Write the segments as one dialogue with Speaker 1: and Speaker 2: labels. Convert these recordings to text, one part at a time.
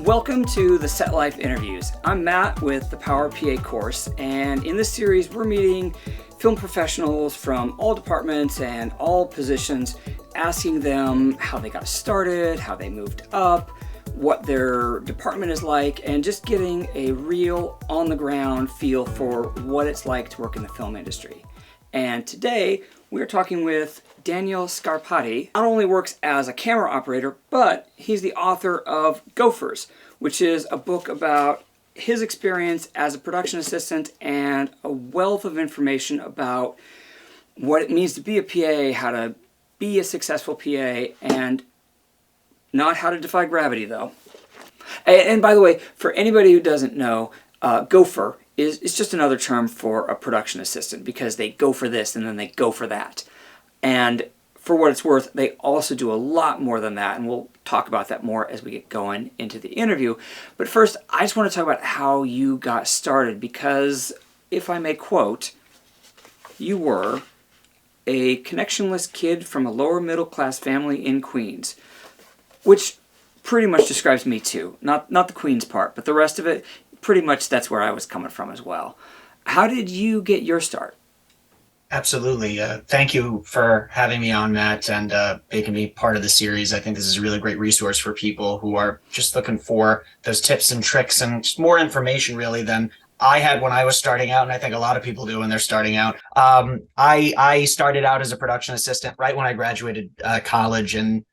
Speaker 1: Welcome to the Setlife interviews. I'm Matt with the Power P.A course, and in this series we're meeting film professionals from all departments and all positions, asking them how they got started, how they moved up, what their department is like, and just getting a real on-the-ground feel for what it's like to work in the film industry. And today we're talking with Daniel Scarpati. Not only works as a camera operator, but he's the author of Gofers, which is a book about his experience as a production assistant and a wealth of information about what it means to be a PA, how to be a successful PA, and not how to defy gravity, though. And by the way, for anybody who doesn't know, gopher is just another term for a production assistant, because they go for this and then they go for that. And for what it's worth, they also do a lot more than that, and we'll talk about that more as we get going into the interview. But first, I just want to talk about how you got started, because if I may quote, you were a connectionless kid from a lower middle class family in Queens, which pretty much describes me too. Not the Queens part, but the rest of it, pretty much that's where I was coming from as well. How did you get your start?
Speaker 2: Absolutely. Thank you for having me on, Matt, and making me part of the series. I think this is a really great resource for people who are just looking for those tips and tricks and just more information, really, than I had when I was starting out, and I think a lot of people do when they're starting out. I started out as a production assistant right when I graduated college in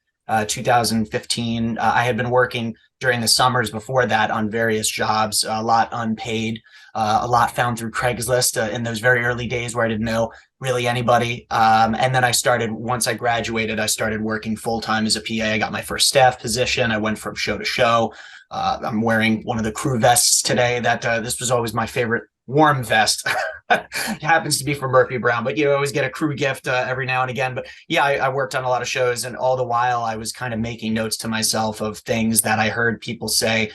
Speaker 2: 2015. I had been working during the summers before that on various jobs, a lot unpaid, a lot found through Craigslist in those very early days where I didn't know really anybody. And then once I graduated, I started working full-time as a PA. I got my first staff position. I went from show to show. I'm wearing one of the crew vests today. This was always my favorite warm vest. It happens to be from Murphy Brown, but you always get a crew gift every now and again. But yeah, I worked on a lot of shows, and all the while I was kind of making notes to myself of things that I heard people say,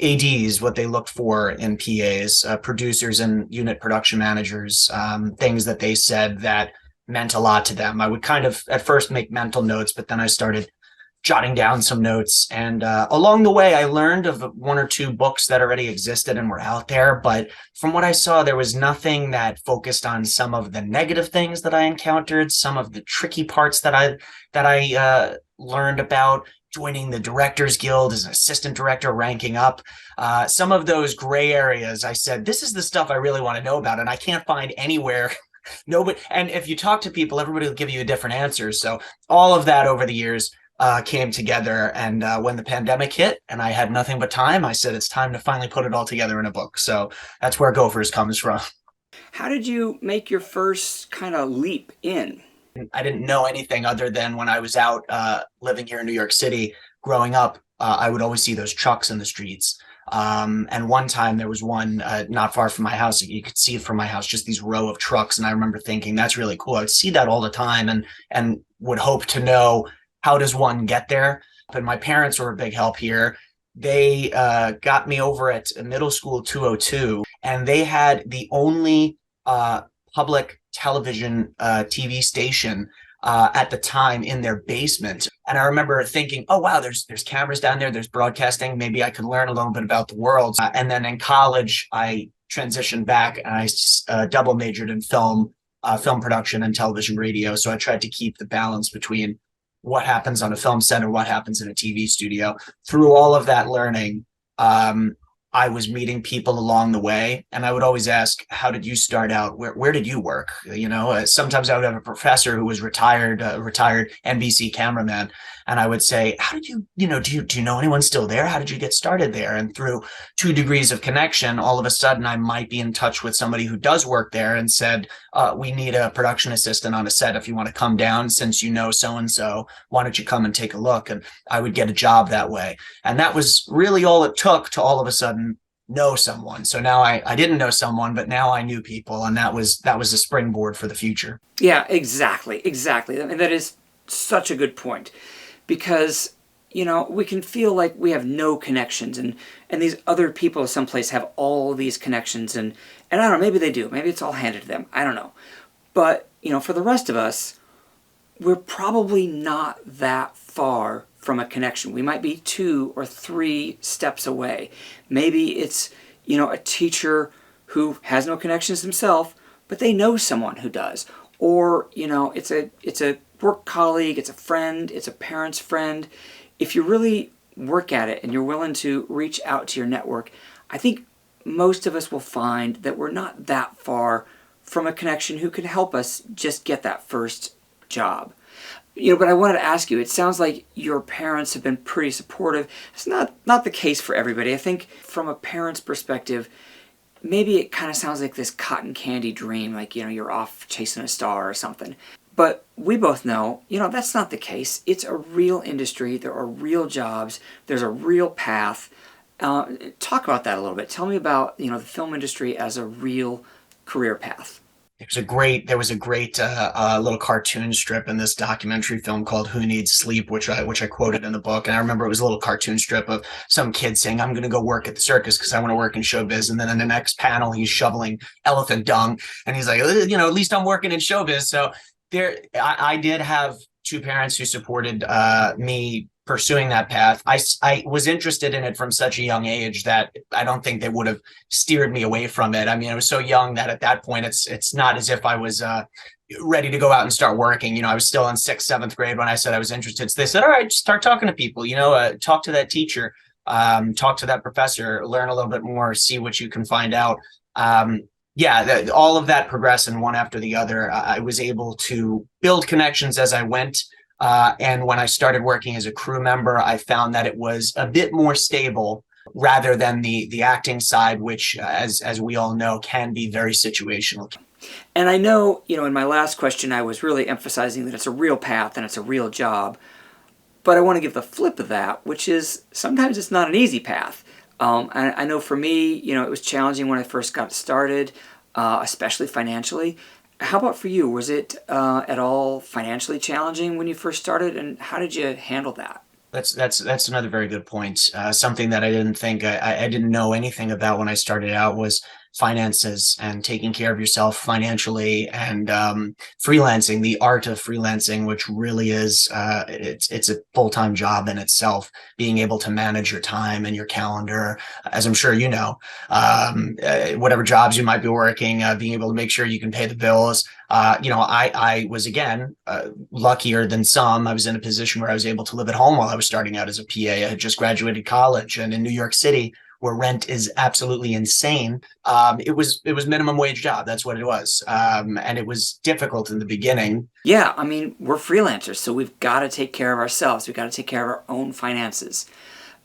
Speaker 2: ADs, what they looked for in PAs, producers and unit production managers, things that they said that meant a lot to them. I would kind of at first make mental notes, but then I started jotting down some notes. And along the way, I learned of one or two books that already existed and were out there. But from what I saw, there was nothing that focused on some of the negative things that I encountered, some of the tricky parts that I learned about joining the Directors Guild as an assistant director, ranking up. Some of those gray areas, I said, this is the stuff I really want to know about, and I can't find anywhere. Nobody, and if you talk to people, everybody will give you a different answer. So all of that over the years came together, and when the pandemic hit and I had nothing but time, I said it's time to finally put it all together in a book. So that's where Gofers comes from.
Speaker 1: How did you make your first kind of leap in?
Speaker 2: I didn't know anything other than when I was out living here in New York City growing up, I would always see those trucks in the streets. And one time there was one not far from my house. You could see it from my house, just these row of trucks. And I remember thinking, that's really cool. I would see that all the time and would hope to know, how does one get there? But my parents were a big help here. They got me over at Middle School 202, and they had the only public television TV station at the time in their basement. And I remember thinking, oh, wow, there's cameras down there, there's broadcasting. Maybe I could learn a little bit about the world. And then in college, I transitioned back and I double majored in film production and television radio. So I tried to keep the balance between what happens on a film set and what happens in a TV studio. Through all of that learning, I was meeting people along the way, and I would always ask, how did you start out? Where did you work? Sometimes I would have a professor who was retired NBC cameraman, and I would say, how did you do you know anyone still there? How did you get started there? And through 2 degrees of connection, all of a sudden I might be in touch with somebody who does work there and said, we need a production assistant on a set. If you want to come down, since you know so-and-so, why don't you come and take a look? And I would get a job that way. And that was really all it took to all of a sudden know someone. So now I didn't know someone, but now I knew people, and that was a springboard for the future.
Speaker 1: Yeah, exactly. And that is such a good point, because we can feel like we have no connections, and these other people someplace have all these connections, and I don't know, maybe they do, maybe it's all handed to them, I don't know. But for the rest of us, we're probably not that far from a connection. We might be 2 or 3 steps away. Maybe it's, a teacher who has no connections himself, but they know someone who does. Or, it's a work colleague, it's a friend, it's a parent's friend. If you really work at it and you're willing to reach out to your network, I think most of us will find that we're not that far from a connection who can help us just get that first job. But I wanted to ask you, it sounds like your parents have been pretty supportive. It's not the case for everybody. I think from a parent's perspective, maybe it kind of sounds like this cotton candy dream, like, you're off chasing a star or something. But we both know, that's not the case. It's a real industry. There are real jobs. There's a real path. Talk about that a little bit. Tell me about, the film industry as a real career path.
Speaker 2: There was a great little cartoon strip in this documentary film called Who Needs Sleep, which I quoted in the book. And I remember it was a little cartoon strip of some kid saying, I'm going to go work at the circus because I want to work in showbiz. And then in the next panel, he's shoveling elephant dung. And he's like, at least I'm working in showbiz. So I did have 2 parents who supported me pursuing that path. I was interested in it from such a young age that I don't think they would have steered me away from it. I mean, I was so young that at that point, it's not as if I was ready to go out and start working. I was still in 6th, 7th grade when I said I was interested. So they said, all right, just start talking to people, talk to that teacher, talk to that professor, learn a little bit more, see what you can find out. All of that progressed, and one after the other, I was able to build connections as I went. And when I started working as a crew member, I found that it was a bit more stable rather than the acting side, which, as we all know, can be very situational.
Speaker 1: And I know, in my last question, I was really emphasizing that it's a real path and it's a real job. But I want to give the flip of that, which is sometimes it's not an easy path. I know for me, it was challenging when I first got started, especially financially. How about for you? Was it at all financially challenging when you first started, and how did you handle that?
Speaker 2: That's another very good point. Something that I didn't think I didn't know anything about when I started out was finances and taking care of yourself financially, and freelancing, the art of freelancing, which really is it's a full-time job in itself. Being able to manage your time and your calendar, as I'm sure whatever jobs you might be working, being able to make sure you can pay the bills. I was, again, luckier than some. I was in a position where I was able to live at home while I was starting out as a PA. I had just graduated college, and in New York City, where rent is absolutely insane, it was minimum wage job. That's what it was. And it was difficult in the beginning.
Speaker 1: Yeah, I mean, we're freelancers, so we've got to take care of ourselves. We've got to take care of our own finances.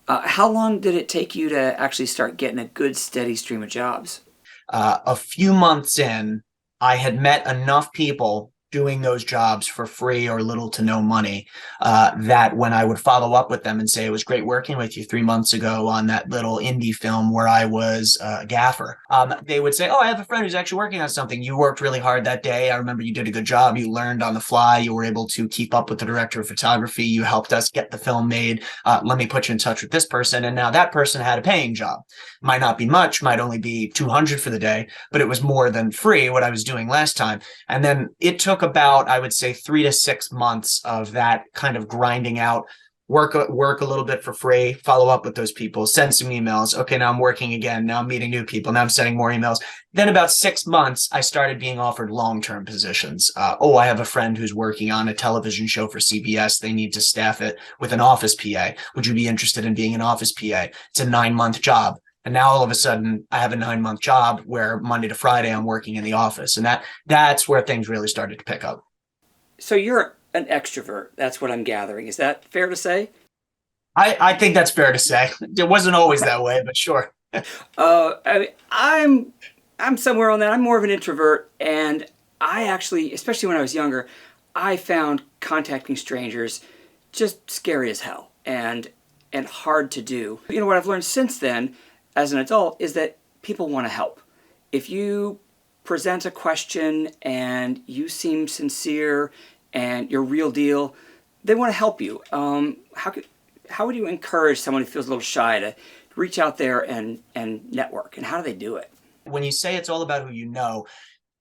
Speaker 1: How long did it take you to actually start getting a good, steady stream of jobs?
Speaker 2: A few months in, I had met enough people doing those jobs for free or little to no money, that when I would follow up with them and say, it was great working with you 3 months ago on that little indie film where I was a gaffer, they would say, oh, I have a friend who's actually working on something. You worked really hard that day. I remember you did a good job. You learned on the fly. You were able to keep up with the director of photography. You helped us get the film made. Let me put you in touch with this person. And now that person had a paying job. Might not be much, might only be $200 for the day, but it was more than free what I was doing last time. And then it took about, I would say, 3 to 6 months of that kind of grinding out, work a little bit for free, follow up with those people, send some emails. Okay, now I'm working again. Now I'm meeting new people. Now I'm sending more emails. Then about 6 months, I started being offered long-term positions. I have a friend who's working on a television show for CBS. They need to staff it with an office PA. Would you be interested in being an office PA? It's a 9-month job. And now all of a sudden I have a 9-month job where Monday to Friday I'm working in the office. And that's where things really started to pick up.
Speaker 1: So you're an extrovert. That's what I'm gathering. Is that fair to say?
Speaker 2: I think that's fair to say. It wasn't always that way, but sure.
Speaker 1: I'm somewhere on that. I'm more of an introvert. And I actually, especially when I was younger, I found contacting strangers just scary as hell and hard to do. What I've learned since then as an adult is that people want to help. If you present a question and you seem sincere and you're real deal, they want to help you. How would you encourage someone who feels a little shy to reach out there and network? And how do they do it?
Speaker 2: When you say it's all about who you know,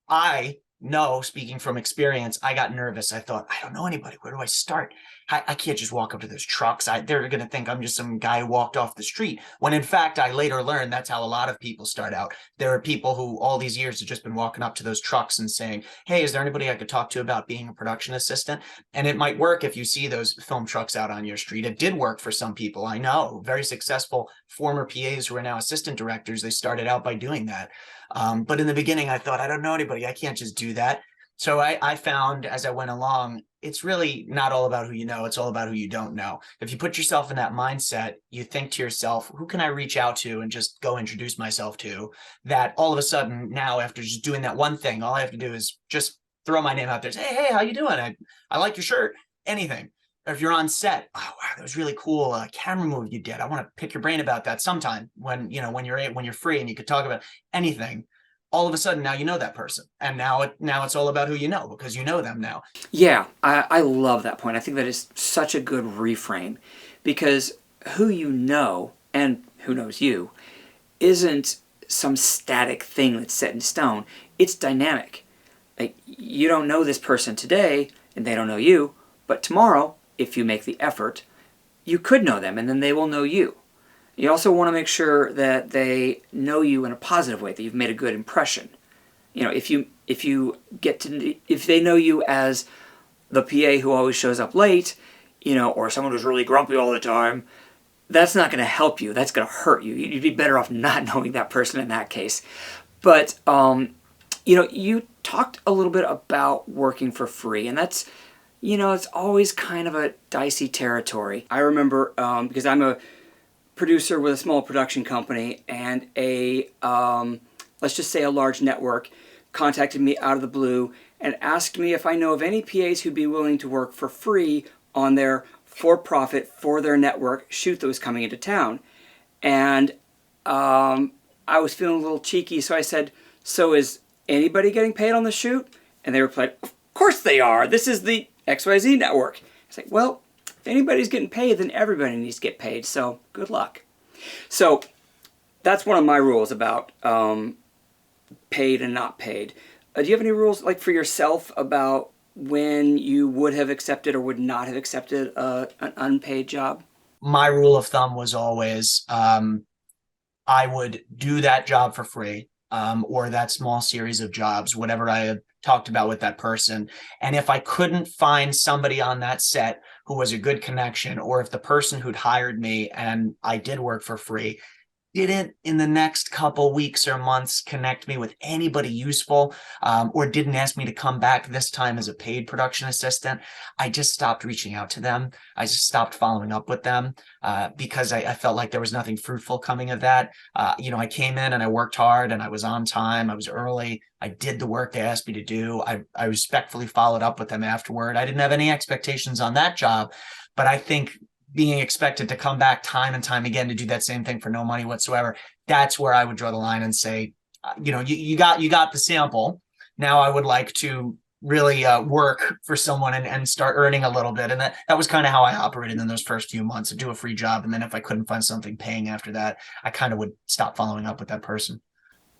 Speaker 2: I know, speaking from experience, I got nervous. I thought, I don't know anybody. Where do I start? I can't just walk up to those trucks. They're going to think I'm just some guy who walked off the street. When in fact, I later learned that's how a lot of people start out. There are people who all these years have just been walking up to those trucks and saying, hey, is there anybody I could talk to about being a production assistant? And it might work if you see those film trucks out on your street. It did work for some people. I know very successful former PAs who are now assistant directors. They started out by doing that. But in the beginning, I thought, I don't know anybody. I can't just do that. So I found as I went along, it's really not all about who you know. It's all about who you don't know. If you put yourself in that mindset, you think to yourself, who can I reach out to and just go introduce myself to? That all of a sudden now, after just doing that one thing, all I have to do is just throw my name out there. Say, hey, how you doing? I like your shirt. Anything. Or if you're on set, oh wow, that was really cool. Camera move you did. I want to pick your brain about that sometime when you're free and you could talk about anything. All of a sudden now you know that person, and now it's all about who you know because you know them now.
Speaker 1: Yeah, I love that point. I think that is such a good reframe, because who you know and who knows you isn't some static thing that's set in stone. It's dynamic. Like, you don't know this person today and they don't know you, but tomorrow, if you make the effort, you could know them and then they will know you. You also want to make sure that they know you in a positive way, that you've made a good impression. You know, if they know you as the PA who always shows up late, or someone who's really grumpy all the time, that's not going to help you. That's going to hurt you. You'd be better off not knowing that person in that case. But, you talked a little bit about working for free, and that's, it's always kind of a dicey territory. I remember, because I'm a producer with a small production company, and let's just say a large network contacted me out of the blue and asked me if I know of any PAs who'd be willing to work for free on their for-profit for their network shoot that was coming into town. And I was feeling a little cheeky, so I said, so is anybody getting paid on the shoot? And they replied, of course they are. This is the XYZ network. It's like, well, if anybody's getting paid, then everybody needs to get paid, so good luck. So that's one of my rules about paid and not paid. Do you have any rules, like for yourself, about when you would have accepted or would not have accepted an unpaid job?
Speaker 2: My rule of thumb was always I would do that job for free, or that small series of jobs, whatever I had talked about with that person. And if I couldn't find somebody on that set who was a good connection, or if the person who'd hired me and I did work for free didn't in the next couple weeks or months connect me with anybody useful, or didn't ask me to come back this time as a paid production assistant, I just stopped reaching out to them. I just stopped following up with them because I felt like there was nothing fruitful coming of that. I came in and I worked hard and I was on time. I was early. I did the work they asked me to do. I respectfully followed up with them afterward. I didn't have any expectations on that job, but I think being expected to come back time and time again to do that same thing for no money whatsoever, that's where I would draw the line and say, you got the sample. Now I would like to really work for someone and start earning a little bit. And that was kind of how I operated in those first few months, to do a free job. And then if I couldn't find something paying after that, I kind of would stop following up with that person.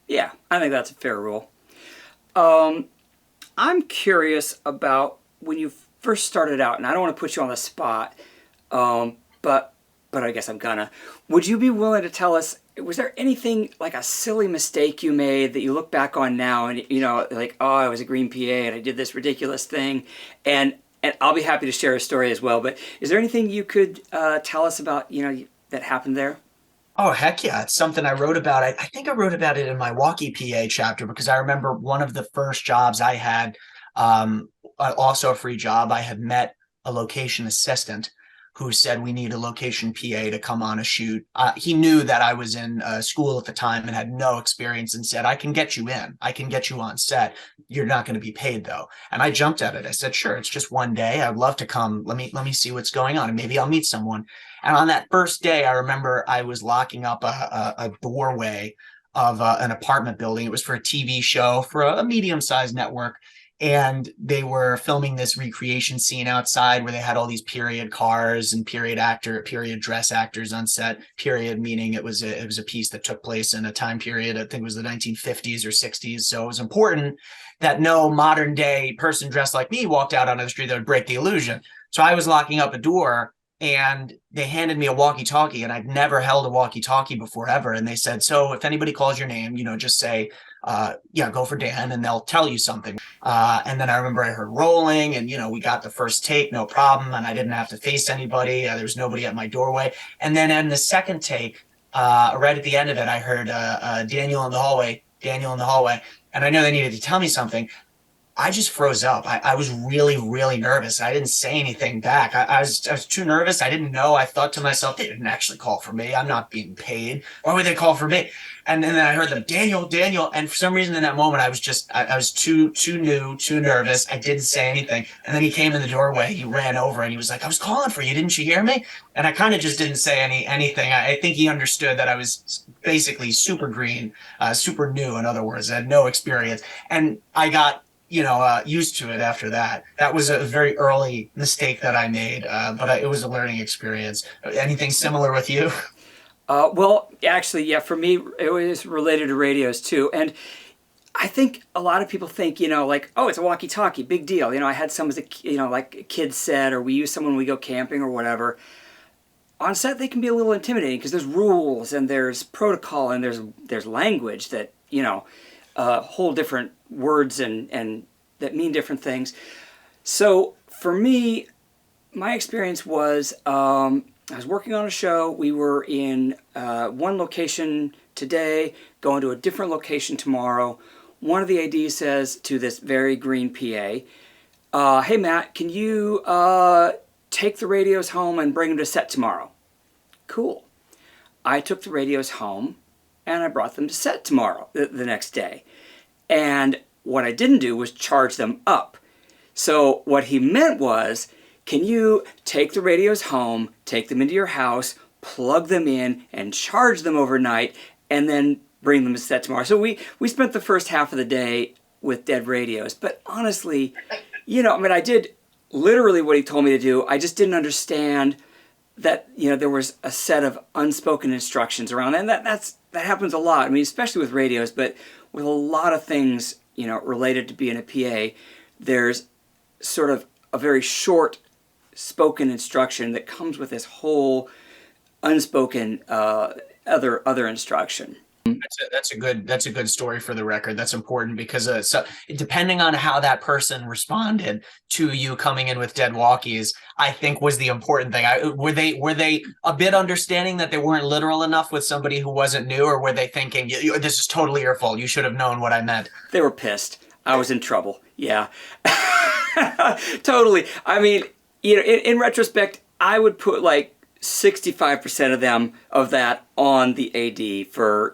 Speaker 1: Yeah, I think that's a fair rule. I'm curious about when you first started out, and I don't want to put you on the spot, but I guess I'm gonna. Would you be willing to tell us, was there anything like a silly mistake you made that you look back on now and, like, oh, I was a green PA and I did this ridiculous thing, and I'll be happy to share a story as well, but is there anything you could tell us about, that happened there?
Speaker 2: Oh, heck yeah. It's something I wrote about. I think I wrote about it in my Walkie PA chapter, because I remember one of the first jobs I had, also a free job, I had met a location assistant who said, we need a location PA to come on a shoot. He knew that I was in school at the time and had no experience, and said, I can get you in. I can get you on set. You're not going to be paid though. And I jumped at it. I said, sure, it's just one day. I'd love to come. Let me see what's going on, and maybe I'll meet someone. And on that first day, I remember I was locking up a doorway of an apartment building. It was for a TV show for a medium-sized network. And they were filming this recreation scene outside where they had all these period cars and period dress actors on set. Period meaning it was a piece that took place in a time period, I think it was the 1950s or 60s. So it was important that no modern day person dressed like me walked out onto the street that would break the illusion. So I was locking up a door and they handed me a walkie-talkie, and I'd never held a walkie-talkie before ever. And they said, so if anybody calls your name, just say, yeah, go for Dan, and they'll tell you something. And then I remember I heard rolling, and, we got the first take, no problem. And I didn't have to face anybody. There was nobody at my doorway. And then in the second take, right at the end of it, I heard Daniel in the hallway. And I know they needed to tell me something. I just froze up. I was really, really nervous. I didn't say anything back. I was too nervous. I didn't know. I thought to myself, they didn't actually call for me. I'm not being paid. Why would they call for me? And then I heard them, Daniel. And for some reason in that moment, I was too new, too nervous. I didn't say anything. And then he came in the doorway. He ran over and he was like, I was calling for you. Didn't you hear me? And I kind of just didn't say anything. I think he understood that I was basically super green, super new. In other words, I had no experience. And I got used to it after that. That was a very early mistake that I made, but it was a learning experience. Anything similar with you?
Speaker 1: Well, actually, yeah, for me, it was related to radios too. And I think a lot of people think, like, oh, it's a walkie-talkie, big deal. I had some as like a kid set, or we use some when we go camping or whatever. On set, they can be a little intimidating because there's rules and there's protocol and there's language that, whole different words and that mean different things. So for me, my experience was I was working on a show. We were in one location today, going to a different location tomorrow. One of the ADs says to this very green PA, hey Matt, can you take the radios home and bring them to set tomorrow? Cool. I took the radios home and I brought them to set tomorrow, the next day. And what I didn't do was charge them up. So what he meant was, can you take the radios home, take them into your house, plug them in, and charge them overnight, and then bring them to set tomorrow? So we spent the first half of the day with dead radios. But honestly, I did literally what he told me to do. I just didn't understand that, there was a set of unspoken instructions around that. And that happens a lot. Especially with radios, but with a lot of things, related to being a PA, there's sort of a very short spoken instruction that comes with this whole unspoken other instruction.
Speaker 2: That's a good story for the record. That's important because so depending on how that person responded to you coming in with dead walkies, I think was the important thing. Were they a bit understanding that they weren't literal enough with somebody who wasn't new, or were they thinking, this is totally your fault, you should have known what I meant?
Speaker 1: They were pissed. I was in trouble. Yeah. Totally. In retrospect, I would put like 65% of that on the AD for,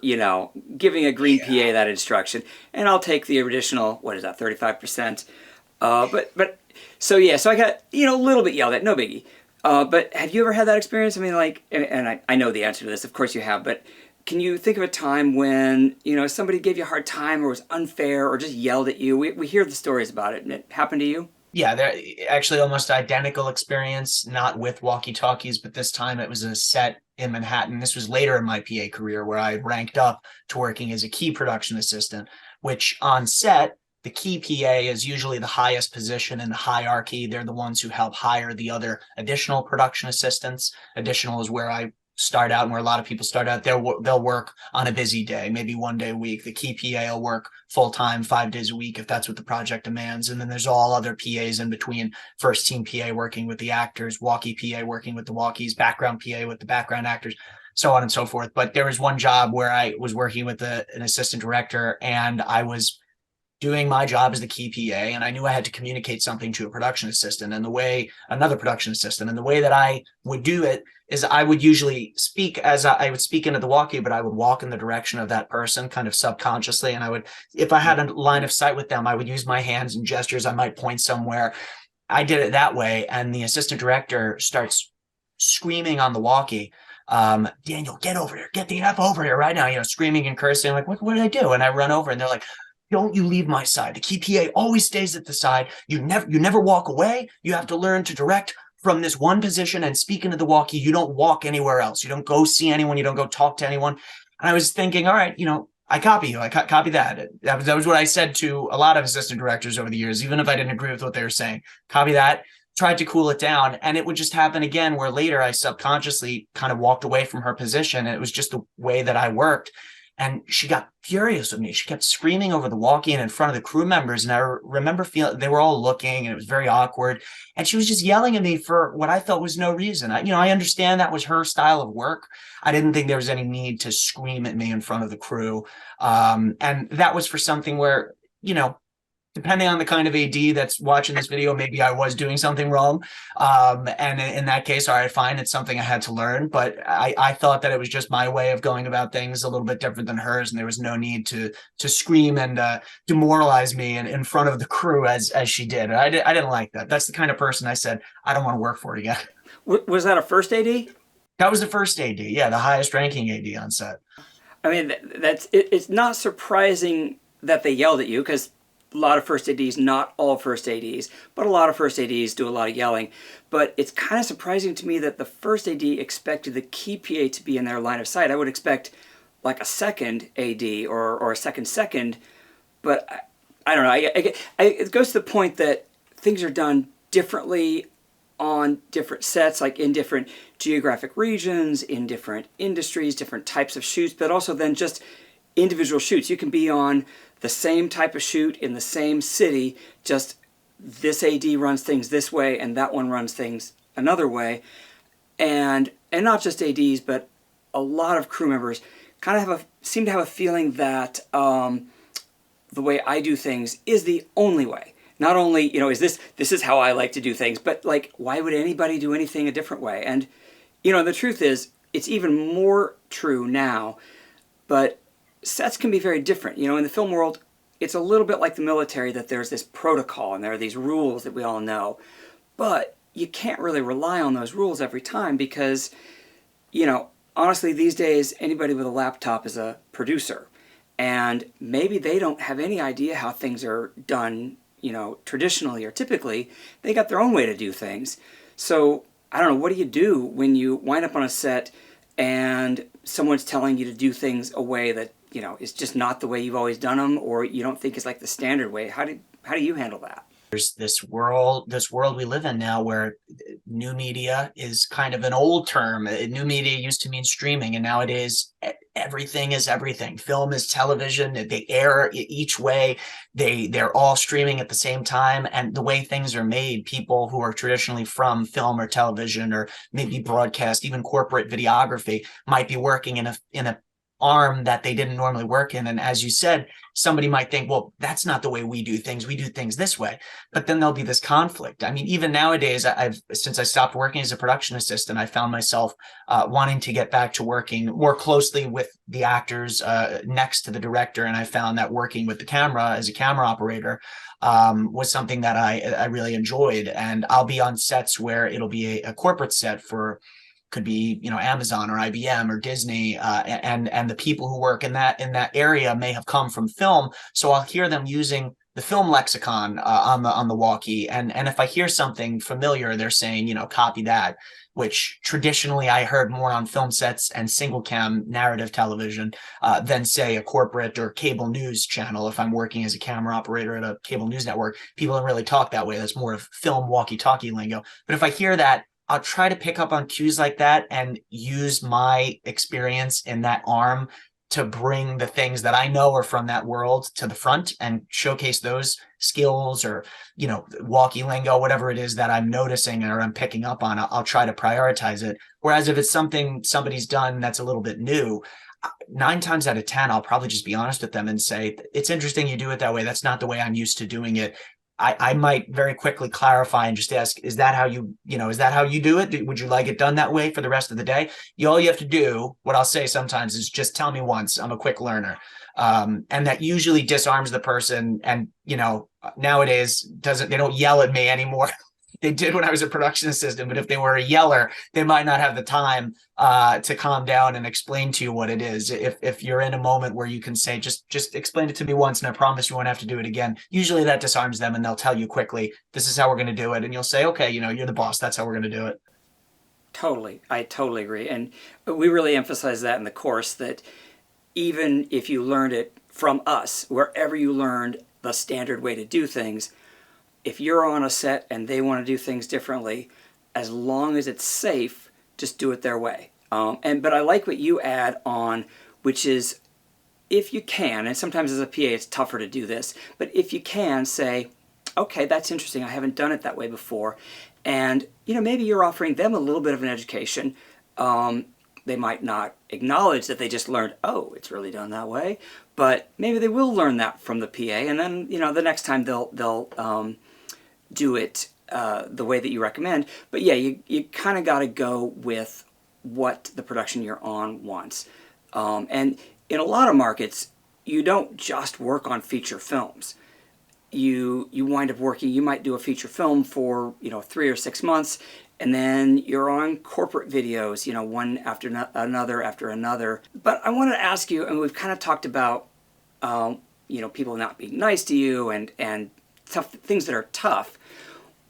Speaker 1: giving a green PA that instruction. And I'll take the additional, 35%. So I got, a little bit yelled at, no biggie. But have you ever had that experience? And I know the answer to this, of course you have, but can you think of a time when, somebody gave you a hard time or was unfair or just yelled at you? We hear the stories about it, and it happened to you?
Speaker 2: Yeah, they're actually almost identical experience, not with walkie-talkies, but this time it was a set in Manhattan. This was later in my PA career where I ranked up to working as a key production assistant, which on set, the key PA is usually the highest position in the hierarchy. They're the ones who help hire the other additional production assistants. Additional is where I start out and where a lot of people start out. They'll work on a busy day, maybe one day a week. The key PA will work full-time 5 days a week if that's what the project demands. And then there's all other PAs in between: first team PA working with the actors, walkie PA working with the walkies, background PA with the background actors, so on and so forth. But there was one job where I was working with an assistant director, and I was doing my job as the key PA, and I knew I had to communicate something to a production assistant, and another production assistant, and the way that I would do it is I would usually speak as I would speak into the walkie, but I would walk in the direction of that person kind of subconsciously. And if I had a line of sight with them, I would use my hands and gestures. I might point somewhere. I did it that way. And the assistant director starts screaming on the walkie, Daniel, get over here, get the F over here right now, screaming and cursing. I'm like, what did I do? And I run over and they're like, don't you leave my side. The key PA always stays at the side. You never walk away. You have to learn to direct from this one position and speak into the walkie. You don't walk anywhere else. You don't go see anyone. You don't go talk to anyone. And I was thinking, all right, I copy you. I copy that. That was what I said to a lot of assistant directors over the years, even if I didn't agree with what they were saying. Copy that. tried to cool it down, and it would just happen again where later I subconsciously kind of walked away from her position, and it was just the way that I worked. And she got furious with me. She kept screaming over the walkie and in front of the crew members. And I remember feeling they were all looking, and it was very awkward. And she was just yelling at me for what I felt was no reason. I understand that was her style of work. I didn't think there was any need to scream at me in front of the crew. And that was for something where, depending on the kind of AD that's watching this video, maybe I was doing something wrong. And in that case, all right, fine, it's something I had to learn. But I thought that it was just my way of going about things a little bit different than hers, and there was no need to scream and demoralize me in front of the crew as she did. I didn't like that. That's the kind of person I said, I don't want to work for it again.
Speaker 1: Was that a first AD?
Speaker 2: That was the first AD, yeah, the highest ranking AD on set.
Speaker 1: I mean, it's not surprising that they yelled at you, because a lot of first ADs, not all first ADs, but a lot of first ADs do a lot of yelling. But it's kind of surprising to me that the first AD expected the key PA to be in their line of sight. I would expect like a second AD or a second, but I don't know. It goes to the point that things are done differently on different sets, like in different geographic regions, in different industries, different types of shoots, but also then just individual shoots. You can be on the same type of shoot in the same city, just this AD runs things this way and that one runs things another way. And not just ADs, but a lot of crew members kind of seem to have a feeling that the way I do things is the only way. Not only, is this is how I like to do things, but like, why would anybody do anything a different way? And, the truth is, it's even more true now, but sets can be very different. In the film world, it's a little bit like the military, that there's this protocol and there are these rules that we all know. But you can't really rely on those rules every time because, honestly, these days, anybody with a laptop is a producer. And maybe they don't have any idea how things are done, traditionally or typically. They got their own way to do things. So, I don't know, what do you do when you wind up on a set and someone's telling you to do things a way that is just not the way you've always done them, or you don't think is like the standard way? How do you handle that?
Speaker 2: There's this world we live in now where new media is kind of an old term. New media used to mean streaming, and nowadays everything is everything. Film is television. They air each way. They're all streaming at the same time. And the way things are made, people who are traditionally from film or television or maybe broadcast, even corporate videography, might be working in a arm that they didn't normally work in. And as you said, somebody might think, well, that's not the way we do things. We do things this way. But then there'll be this conflict. I mean, even nowadays, since I stopped working as a production assistant, I found myself wanting to get back to working more closely with the actors next to the director. And I found that working with the camera as a camera operator was something that I really enjoyed. And I'll be on sets where it'll be a corporate set could be Amazon or IBM or Disney, and the people who work in that area may have come from film, so I'll hear them using the film lexicon on the walkie, and if I hear something familiar, they're saying copy that, which traditionally I heard more on film sets and single cam narrative television than say a corporate or cable news channel. If I'm working as a camera operator at a cable news network, people don't really talk that way. That's more of film walkie-talkie lingo. But if I hear that, I'll try to pick up on cues like that and use my experience in that arm to bring the things that I know are from that world to the front and showcase those skills or, walkie lingo, whatever it is that I'm noticing or I'm picking up on. I'll try to prioritize it. Whereas if it's something somebody's done that's a little bit new, 9 times out of 10, I'll probably just be honest with them and say, it's interesting you do it that way. That's not the way I'm used to doing it. I might very quickly clarify and just ask, is that how you do it? Would you like it done that way for the rest of the day? All you have to do, what I'll say sometimes is just tell me once. I'm a quick learner. And that usually disarms the person. And, nowadays they don't yell at me anymore. They did when I was a production assistant, but if they were a yeller, they might not have the time to calm down and explain to you what it is. If you're in a moment where you can say, just explain it to me once, and I promise you won't have to do it again. Usually that disarms them, and they'll tell you quickly, this is how we're going to do it. And you'll say, okay, you're the boss. That's how we're going to do it.
Speaker 1: Totally. I totally agree. And we really emphasize that in the course, that even if you learned it from us, wherever you learned the standard way to do things, if you're on a set and they want to do things differently, as long as it's safe, just do it their way. But I like what you add on, which is if you can, and sometimes as a PA it's tougher to do this, but if you can say, okay, that's interesting, I haven't done it that way before, and maybe you're offering them a little bit of an education. They might not acknowledge that they just learned, oh, it's really done that way, but maybe they will learn that from the PA, and then the next time they'll do it the way that you recommend. But yeah, you kind of got to go with what the production you're on wants. And in a lot of markets, you don't just work on feature films. You wind up working, you might do a feature film for 3 or 6 months, and then you're on corporate videos, one after another after another. But I wanted to ask you, and we've kind of talked about people not being nice to you and tough things that are tough.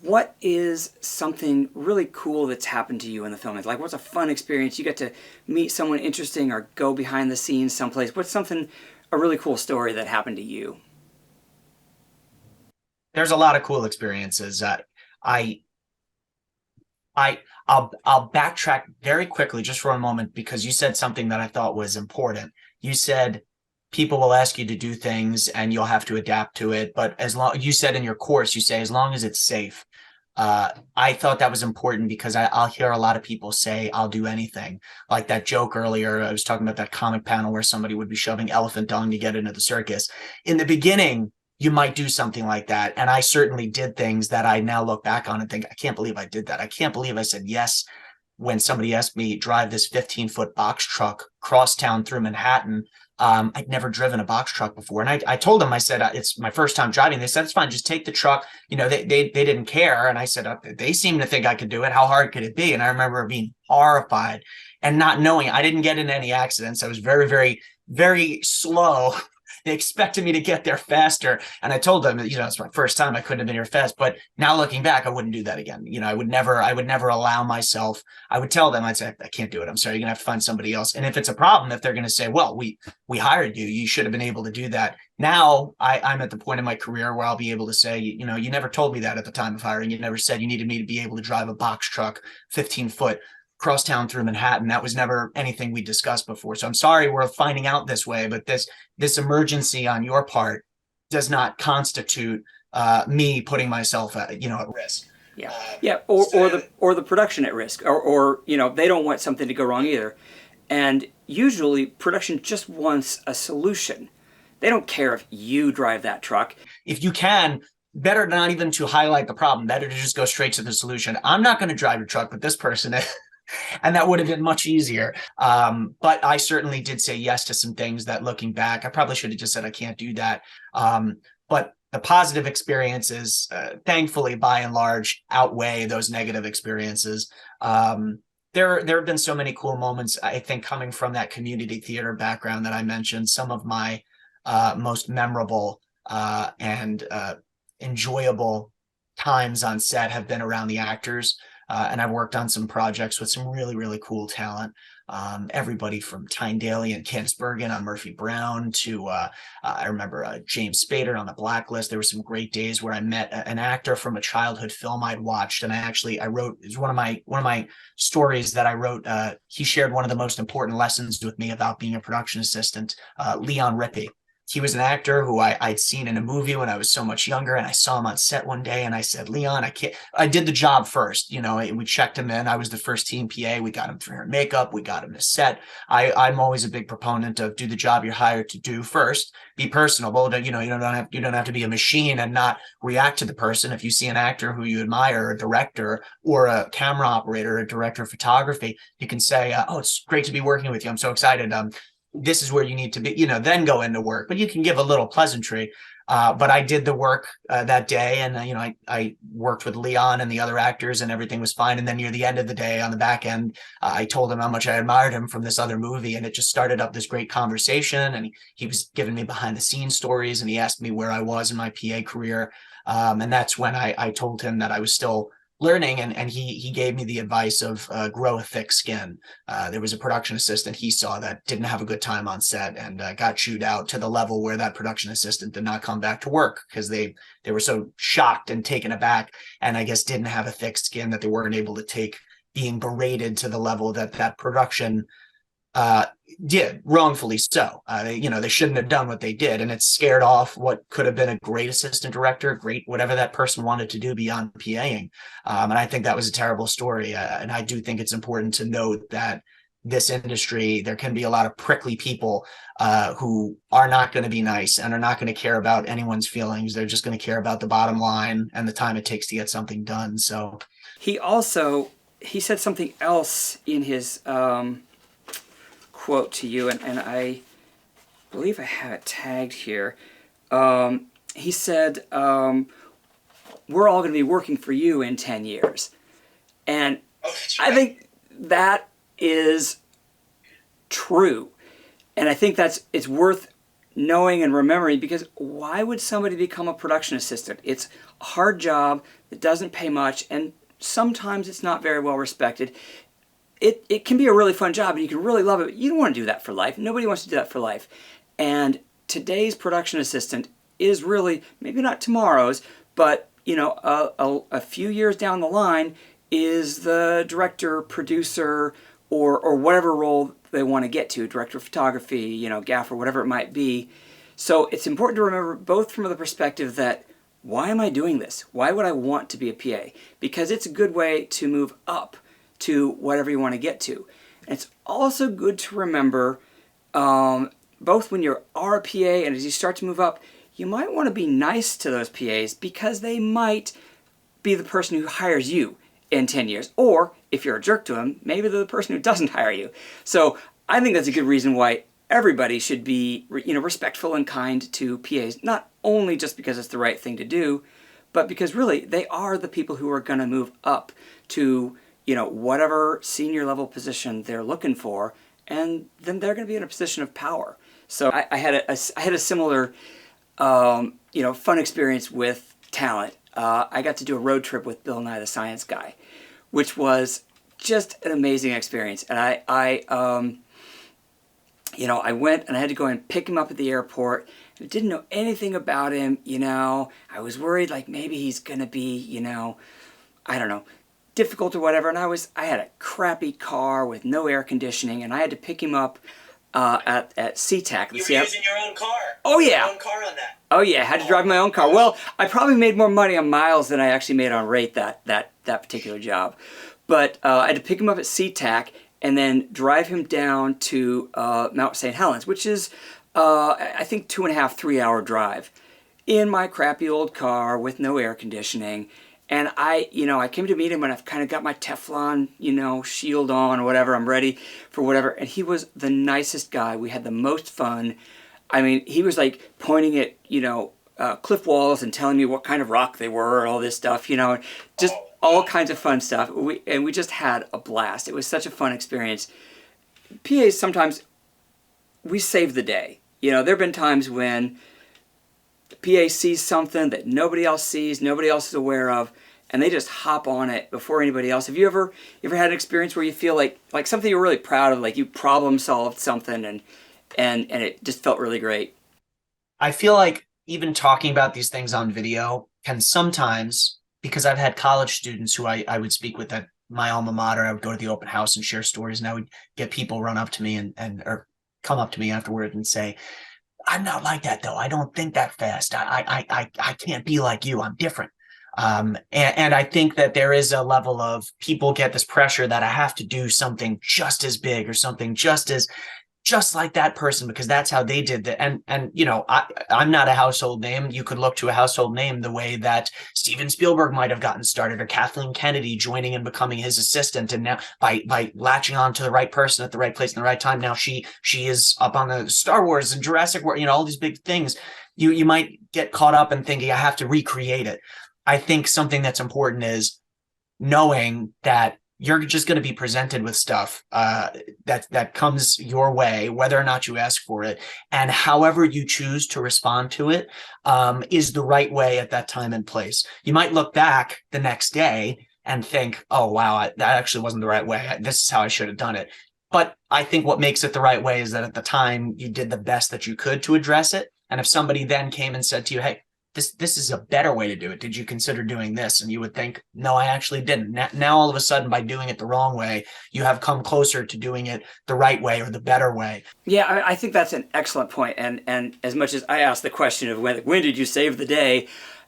Speaker 1: What is something really cool that's happened to you in the film? Like, what's a fun experience? You get to meet someone interesting or go behind the scenes someplace. What's a really cool story that happened to you?
Speaker 2: There's a lot of cool experiences. I'll backtrack very quickly just for a moment, because you said something that I thought was important. You said people will ask you to do things and you'll have to adapt to it. But you said in your course, you say, as long as it's safe. I thought that was important because I'll hear a lot of people say, I'll do anything. Like that joke earlier, I was talking about that comic panel where somebody would be shoving elephant dung to get into the circus. In the beginning, you might do something like that. And I certainly did things that I now look back on and think, I can't believe I did that. I can't believe I said yes when somebody asked me drive this 15-foot box truck cross town through Manhattan. I'd never driven a box truck before. And I told them, I said, it's my first time driving. They said, it's fine, just take the truck. They didn't care. And I said, they seem to think I could do it. How hard could it be? And I remember being horrified and not knowing. I didn't get in any accidents. I was very, very, very slow. They expected me to get there faster. And I told them, it's my first time. I couldn't have been here fast. But now looking back, I wouldn't do that again. I would never allow myself. I would tell them, I'd say, I can't do it. I'm sorry. You're going to have to find somebody else. And if it's a problem, if they're going to say, well, we hired you, you should have been able to do that. Now I'm at the point in my career where I'll be able to say, you never told me that at the time of hiring. You never said you needed me to be able to drive a box truck 15-foot cross town through Manhattan. That was never anything we discussed before. So I'm sorry we're finding out this way, but this emergency on your part does not constitute me putting myself at risk.
Speaker 1: Yeah, yeah, or the production at risk, or they don't want something to go wrong either. And usually production just wants a solution. They don't care if you drive that truck.
Speaker 2: If you can, better not even to highlight the problem, better to just go straight to the solution. I'm not going to drive your truck, but this person is. And that would have been much easier. But I certainly did say yes to some things that, looking back, I probably should have just said I can't do that. But the positive experiences, thankfully, by and large, outweigh those negative experiences. There have been so many cool moments, I think, coming from that community theater background that I mentioned. Some of my most memorable and enjoyable times on set have been around the actors. And I've worked on some projects with some really, really cool talent. Everybody from Tyne Daly and Candice Bergen on Murphy Brown to I remember James Spader on The Blacklist. There were some great days where I met an actor from a childhood film I'd watched, and I wrote, it was one of my stories that I wrote. He shared one of the most important lessons with me about being a production assistant. Leon Rippey. He was an actor who I'd seen in a movie when I was so much younger, and I saw him on set one day, and I said, Leon, I did the job first. We checked him in. I was the first team PA. We got him through hair and makeup. We got him to set. I'm always a big proponent of do the job you're hired to do first. Be personable. You don't have to be a machine and not react to the person. If you see an actor who you admire, a director or a camera operator, a director of photography, you can say, oh, it's great to be working with you. I'm so excited. This is where you need to be, then go into work. But you can give a little pleasantry. But I did the work that day, and I worked with Leon and the other actors, and everything was fine. And then near the end of the day, on the back end, I told him how much I admired him from this other movie, and it just started up this great conversation. And he was giving me behind the scenes stories, and he asked me where I was in my PA career. And that's when I told him that I was still learning, and he gave me the advice of grow a thick skin. There was a production assistant he saw that didn't have a good time on set and got chewed out to the level where that production assistant did not come back to work because they were so shocked and taken aback, and I guess didn't have a thick skin that they weren't able to take being berated to the level that that production did, wrongfully so. They shouldn't have done what they did, and it scared off what could have been a great assistant director, great whatever that person wanted to do beyond PAing. And I think that was a terrible story. And I do think it's important to note that this industry, there can be a lot of prickly people who are not going to be nice and are not going to care about anyone's feelings. They're just going to care about the bottom line and the time it takes to get something done. So
Speaker 1: he said something else in his quote to you, and I believe I have it tagged here. He said, we're all going to be working for you in 10 years. And I think that is true. And I think it's worth knowing and remembering, because why would somebody become a production assistant? It's a hard job, it doesn't pay much, and sometimes it's not very well respected. It can be a really fun job and you can really love it, but you don't want to do that for life. Nobody wants to do that for life. And today's production assistant is really, maybe not tomorrow's, but a few years down the line is the director, producer, or whatever role they want to get to, director of photography, gaffer, whatever it might be. So it's important to remember, both from the perspective that, why am I doing this? Why would I want to be a PA? Because it's a good way to move up to whatever you want to get to. And it's also good to remember, both when you're a PA and as you start to move up, you might want to be nice to those PAs, because they might be the person who hires you in 10 years. Or if you're a jerk to them, maybe they're the person who doesn't hire you. So I think that's a good reason why everybody should be respectful and kind to PAs, not only just because it's the right thing to do, but because really they are the people who are going to move up to whatever senior level position they're looking for, and then they're going to be in a position of power. So I had a similar, fun experience with talent. I got to do a road trip with Bill Nye the Science Guy, which was just an amazing experience. And I went and I had to go and pick him up at the airport. I didn't know anything about him. I was worried like maybe he's going to be, I don't know, difficult or whatever, and I had a crappy car with no air conditioning, and I had to pick him up at SeaTac.
Speaker 2: You were using your own car.
Speaker 1: Oh yeah.
Speaker 2: Your own car on that.
Speaker 1: Oh yeah, I had to drive my own car. Well, I probably made more money on miles than I actually made on rate that particular job. But I had to pick him up at SeaTac and then drive him down to Mount St. Helens, which is I think 2.5, 3 hour drive in my crappy old car with no air conditioning. And I came to meet him and I've kind of got my Teflon, shield on or whatever. I'm ready for whatever. And he was the nicest guy. We had the most fun. I mean, he was like pointing at, cliff walls and telling me what kind of rock they were and all this stuff, just all kinds of fun stuff. We just had a blast. It was such a fun experience. PAs, sometimes we save the day. There have been times when the PA sees something that nobody else sees, nobody else is aware of, and they just hop on it before anybody else. Have you ever had an experience where you feel like something you're really proud of, like you problem solved something and it just felt really great?
Speaker 2: I feel like even talking about these things on video can sometimes, because I've had college students who I would speak with at my alma mater, I would go to the open house and share stories, and I would get people run up to me or come up to me afterward and say, I'm not like that though. I don't think that fast. I can't be like you. I'm different. And I think that there is a level of people get this pressure that I have to do something just as big or something just like that person, because that's how they did that. And I'm not a household name. You could look to a household name the way that Steven Spielberg might have gotten started, or Kathleen Kennedy joining and becoming his assistant. And now by latching on to the right person at the right place in the right time, now she is up on the Star Wars and Jurassic World, all these big things. You might get caught up in thinking I have to recreate it. I think something that's important is knowing that you're just going to be presented with stuff that comes your way, whether or not you ask for it, and however you choose to respond to it is the right way at that time and place. You might look back the next day and think, oh, wow, that actually wasn't the right way. This is how I should have done it. But I think what makes it the right way is that at the time you did the best that you could to address it. And if somebody then came and said to you, hey, this is a better way to do it. Did you consider doing this? And you would think, no, I actually didn't. Now, all of a sudden, by doing it the wrong way, you have come closer to doing it the right way or the better way.
Speaker 1: Yeah, I think that's an excellent point. And as much as I asked the question of when did you save the day,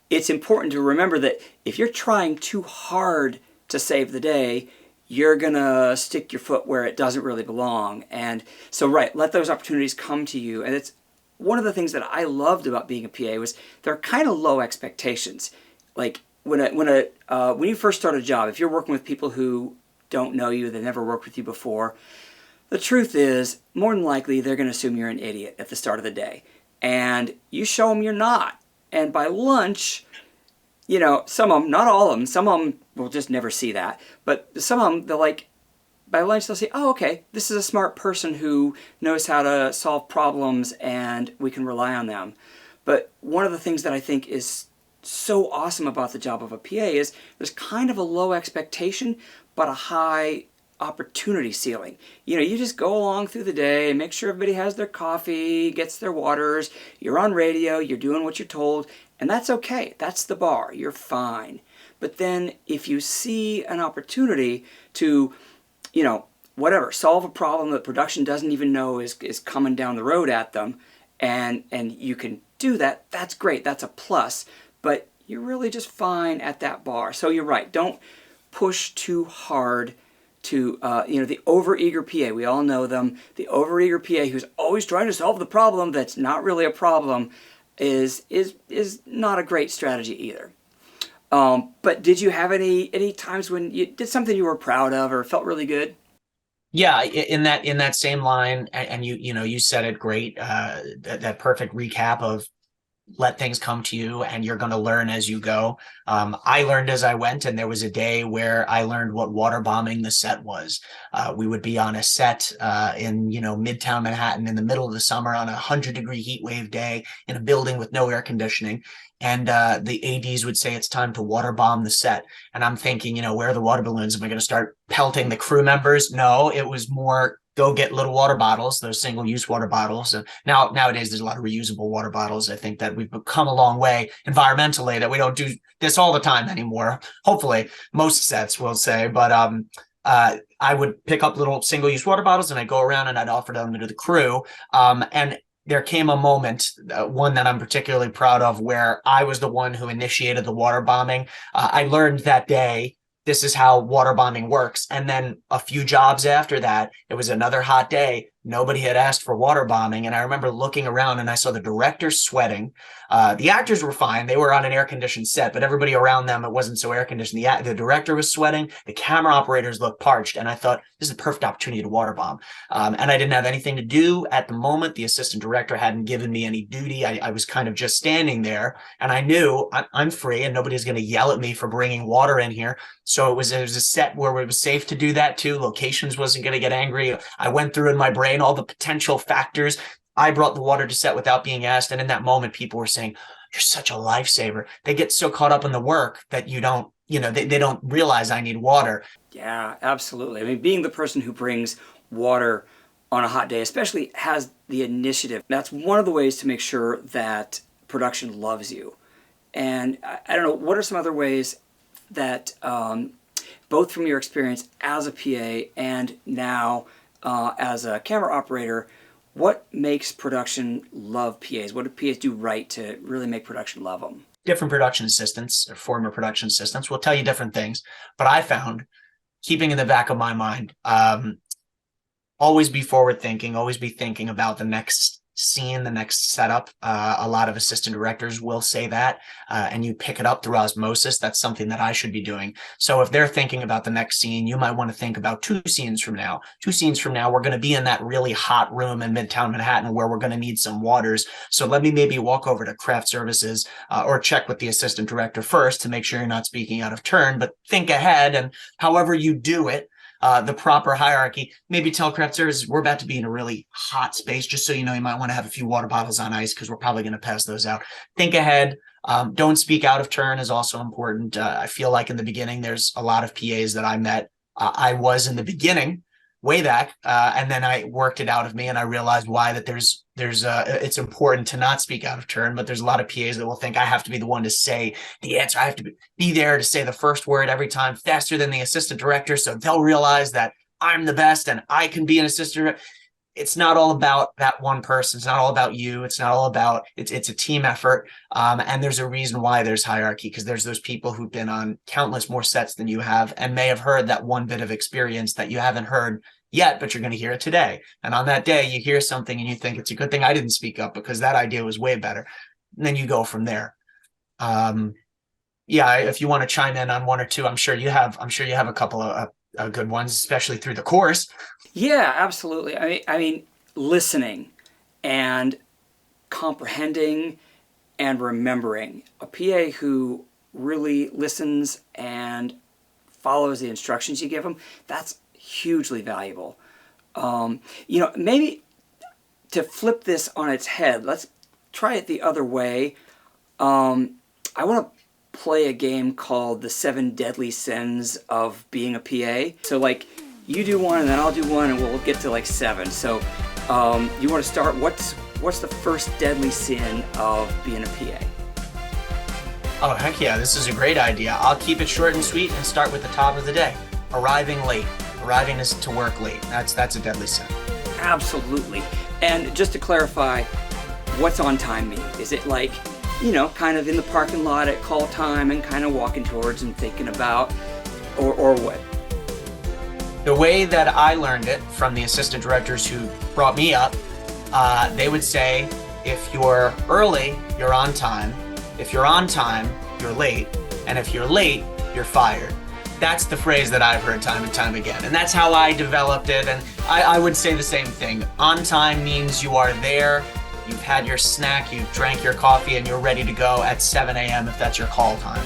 Speaker 1: it's important to remember that if you're trying too hard to save the day, you're going to stick your foot where it doesn't really belong. And so, right, let those opportunities come to you. And it's one of the things that I loved about being a PA was there are kind of low expectations. Like when you first start a job, if you're working with people who don't know you, they've never worked with you before, the truth is, more than likely, they're going to assume you're an idiot at the start of the day. And you show them you're not. And by lunch, some of them, not all of them, some of them will just never see that. But some of them, by lunch, they'll say, oh, okay, this is a smart person who knows how to solve problems and we can rely on them. But one of the things that I think is so awesome about the job of a PA is there's kind of a low expectation, but a high opportunity ceiling. You just go along through the day, make sure everybody has their coffee, gets their waters, you're on radio, you're doing what you're told, and that's okay. That's the bar. You're fine. But then if you see an opportunity to, solve a problem that production doesn't even know is coming down the road at them, and you can do that, that's great. That's a plus. But you're really just fine at that bar. So you're right. Don't push too hard to, the overeager PA. We all know them. The overeager PA who's always trying to solve the problem that's not really a problem is not a great strategy either. But did you have any times when you did something you were proud of or felt really good?
Speaker 2: Yeah, in that same line, and you said it great. That perfect recap of let things come to you and you're going to learn as you go. I learned as I went, and there was a day where I learned what water bombing the set was. We would be on a set in Midtown Manhattan in the middle of the summer on a 100-degree heat wave day in a building with no air conditioning. And the ADs would say it's time to water bomb the set. And I'm thinking, where are the water balloons? Am I going to start pelting the crew members? No, it was more go get little water bottles, those single-use water bottles. And nowadays, there's a lot of reusable water bottles. I think that we've come a long way environmentally that we don't do this all the time anymore. Hopefully, most sets will say. But I would pick up little single-use water bottles and I'd go around and I'd offer them to the crew. And there came a moment, one that I'm particularly proud of, where I was the one who initiated the water bombing. I learned that day this is how water bombing works. And then a few jobs after that, it was another hot day. Nobody had asked for water bombing. And I remember looking around and I saw the director sweating. The actors were fine. They were on an air-conditioned set, but everybody around them, it wasn't so air-conditioned. The director was sweating. The camera operators looked parched. And I thought, this is a perfect opportunity to water bomb. And I didn't have anything to do at the moment. The assistant director hadn't given me any duty. I was kind of just standing there. And I knew I'm free and nobody's going to yell at me for bringing water in here. So it was a set where it was safe to do that too. Locations wasn't going to get angry. I went through in my brain all the potential factors. I brought the water to set without being asked. And in that moment, people were saying, you're such a lifesaver. They get so caught up in the work that they don't realize I need water.
Speaker 1: Yeah, absolutely. I mean, being the person who brings water on a hot day, especially has the initiative, that's one of the ways to make sure that production loves you. And I don't know, what are some other ways that both from your experience as a PA and now as a camera operator, what makes production love PAs? What do PAs do right to really make production love them?
Speaker 2: Different production assistants or former production assistants will tell you different things. But I found, keeping in the back of my mind, always be forward thinking, always be thinking about the next scene, the next setup. A lot of assistant directors will say that, and you pick it up through osmosis. That's something that I should be doing. So if they're thinking about the next scene, you might want to think about 2 scenes from now. 2 scenes from now, we're going to be in that really hot room in Midtown Manhattan where we're going to need some waters. So let me maybe walk over to craft services or check with the assistant director first to make sure you're not speaking out of turn, but think ahead. And however you do it, the proper hierarchy, maybe tell craft services, we're about to be in a really hot space, just so you know, you might want to have a few water bottles on ice because we're probably going to pass those out. Think ahead. Don't speak out of turn is also important. I feel like in the beginning, there's a lot of PAs that I met. I was in the beginning, way back, and then I worked it out of me, and I realized why that it's important to not speak out of turn. But there's a lot of PAs that will think I have to be the one to say the answer. I have to be there to say the first word every time faster than the assistant director, so they'll realize that I'm the best and I can be an assistant director. It's not all about that one person. It's not all about you. It's not all about, it's a team effort. And there's a reason why there's hierarchy, because there's those people who've been on countless more sets than you have and may have heard that one bit of experience that you haven't heard yet, but you're going to hear it today. And on that day, you hear something and you think it's a good thing I didn't speak up because that idea was way better. And then you go from there. If you want to chime in on one or two, I'm sure you have a couple of good ones, especially through the course.
Speaker 1: Yeah, absolutely. I mean, listening and comprehending and remembering. A PA who really listens and follows the instructions you give them, that's hugely valuable. Maybe to flip this on its head, let's try it the other way. I want to play a game called the 7 Deadly Sins of Being a PA. So like, you do one and then I'll do one and we'll get to like 7. So you want to start, what's the first deadly sin of being a PA?
Speaker 2: Oh, heck yeah, this is a great idea. I'll keep it short and sweet and start with the top of the day. Arriving late. Arriving to work late. That's a deadly sin.
Speaker 1: Absolutely. And just to clarify, what's on time mean? Is it like, kind of in the parking lot at call time and kind of walking towards and thinking about, or what?
Speaker 2: The way that I learned it from the assistant directors who brought me up, they would say, if you're early, you're on time. If you're on time, you're late. And if you're late, you're fired. That's the phrase that I've heard time and time again. And that's how I developed it. And I would say the same thing. On time means you are there, you've had your snack, you've drank your coffee, and you're ready to go at 7 a.m. if that's your call time.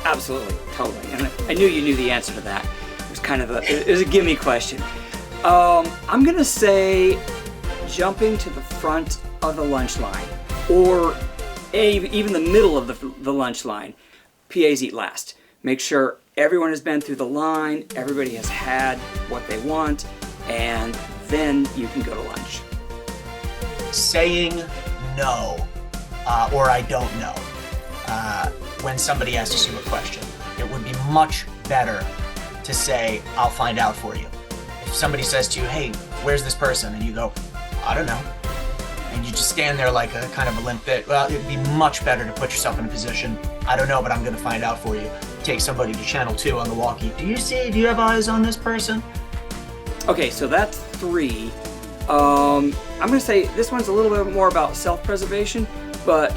Speaker 1: Absolutely, totally. And I knew you knew the answer to that. It was a gimme question. I'm gonna say jumping to the front of the lunch line, or even the middle of the lunch line. PAs eat last. Make sure everyone has been through the line, everybody has had what they want, and then you can go to lunch.
Speaker 2: Saying no, or I don't know, when somebody asks you a question. It would be much better to say, I'll find out for you. If somebody says to you, hey, where's this person? And you go, I don't know. And you just stand there like a kind of a limp bit. Well, it'd be much better to put yourself in a position, I don't know, but I'm going to find out for you. Take somebody to channel 2 on the walkie. Do you have eyes on this person?
Speaker 1: Okay, so that's 3. I'm going to say this one's a little bit more about self-preservation, but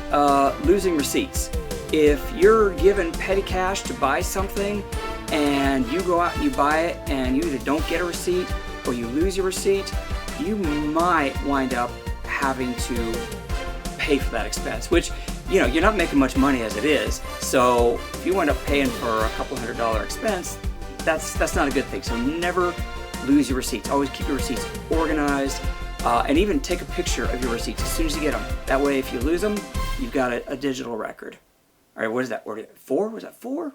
Speaker 1: losing receipts. If you're given petty cash to buy something and you go out and you buy it and you either don't get a receipt or you lose your receipt, you might wind up having to pay for that expense, which, you're not making much money as it is. So if you wind up paying for a couple $100 expense, that's not a good thing. So never lose your receipts. Always keep your receipts organized, and even take a picture of your receipts as soon as you get them. That way, if you lose them, you've got a digital record. All right, what is that? 4? Was that 4?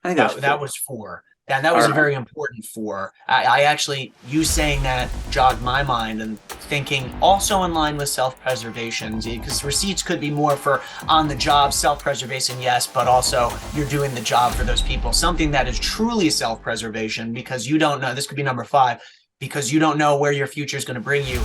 Speaker 1: I think that was 4. Yeah, that was a very important 4. I actually, you saying that jogged my mind and thinking also in line with self-preservation, because receipts could be more for on-the-job self-preservation, yes, but also you're doing the job for those people. Something that is truly self-preservation, because you don't know, this could be number 5, because you don't know where your future is going to bring you.